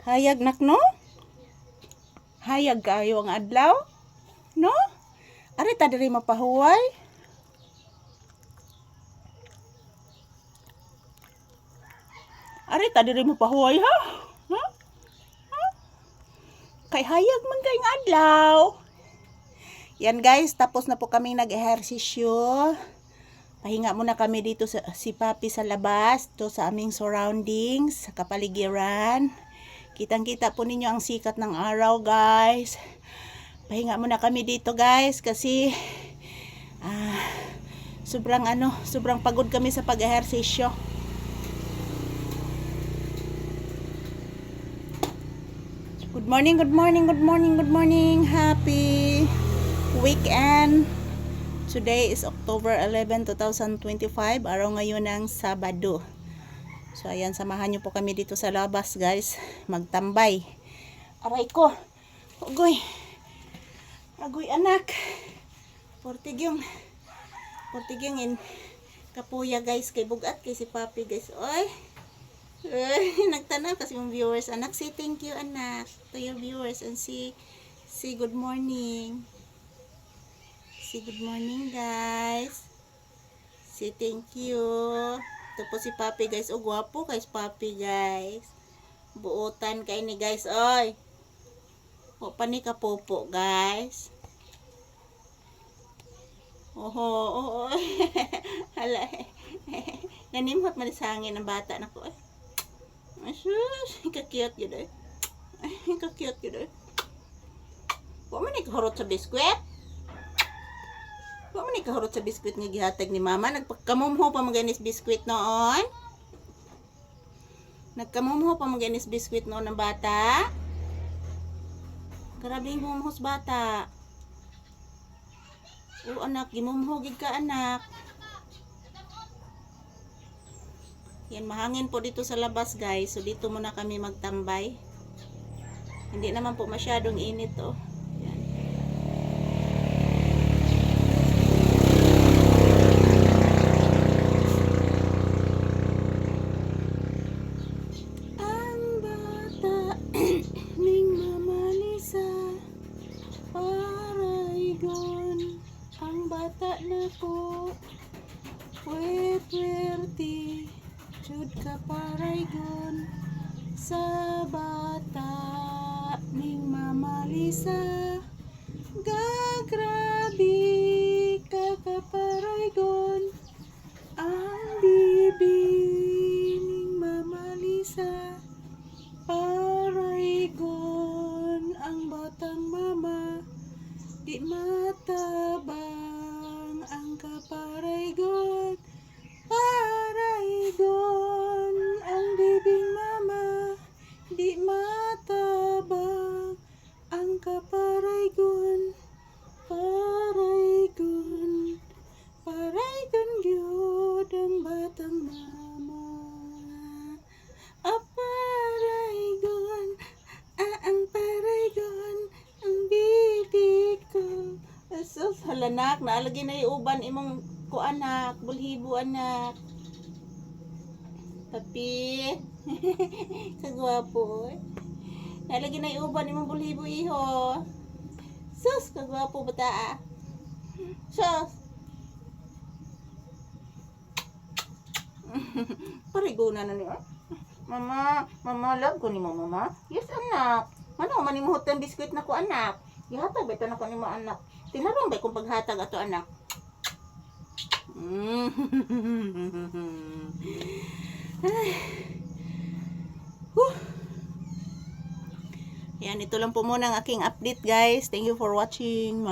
Hayag nak no? Hayag kayo ang adlaw? No? Ari ta diri mapahuway. Ari ta diri mapahuway ha? Ha? Ha? Kay hayag man kay nga adlaw. Yan guys, tapos na po kami nag-ehersisyo. Pahinga muna kami dito si Papi sa labas, to sa aming surroundings, sa kapaligiran. Kitang-kita po ninyo ang sikat ng araw, guys. Pahinga muna kami dito, guys, kasi sobrang pagod kami sa pag-ehersisyo. Good morning, good morning, good morning, good morning. Happy weekend. Today is October 11, 2025. Araw ngayon ng Sabado. So ayan, samahan nyo po kami dito sa labas, guys. Magtambay. Aray ko. Agoy. Agoy anak. Portigyong in kapuya, guys. Kay bugat kay si Papi, guys. Oy. Nagtanaw kasi yung viewers. Anak, say thank you, anak, to your viewers, and say good morning. Say good morning, guys. Say thank you. Ito po si Papi, guys. O, gwapo kay Papi, guys. Buotan kay ni, guys. Oy. O, pani ka popo, guys. Oho, oho. Hala. Nanimhot man sa hangin ang bata na ko. Asus, ka-cute yun eh. Ka-cute yun eh. Huwag man ikahurot sa biskwit. Huwag man ikahurot sa biskwit nga gihatag ni mama. Nagkamumho pa maganis biskwit noon. Nagkamumho pa maganis biskwit noon ng bata. Grabe yung mumhos bata. O anak, gimumhugig ka anak. Yan, mahangin po dito sa labas, guys. So dito muna kami magtambay. Hindi naman po masyadong init oh. Yan. Ang bata ning mamalisa paraygon. Ang bata na ko wet-werty jud ka paraygon sa bata ning mamalisa gagrabi ka kaparaygon ang bibi ning mamalisa paraygon ang batang mama di matabang ang kaparaygon paraygon ang bibing mama di matabang ang kaparaygon paraygon paraygon gyud ang batang mama paraygon ang paraygon ang bibi ko. Asus, halanak naalagi na iuban imong ko anak, bulhibo anak. Papi. Kagwapo. Nalagi na iuban imong bulhibo iho. Sus, kagwapo bata. Sus. Pariguna na niya. Mama, love ko ni mo, mama. Yes, anak. Ano man imong hutang biskuit na ko anak. Gihatag ba ito na ko ni mo anak. Tinarong ba kung paghatag ato anak. Yan, ito lang po muna ang aking update, guys. Thank you for watching.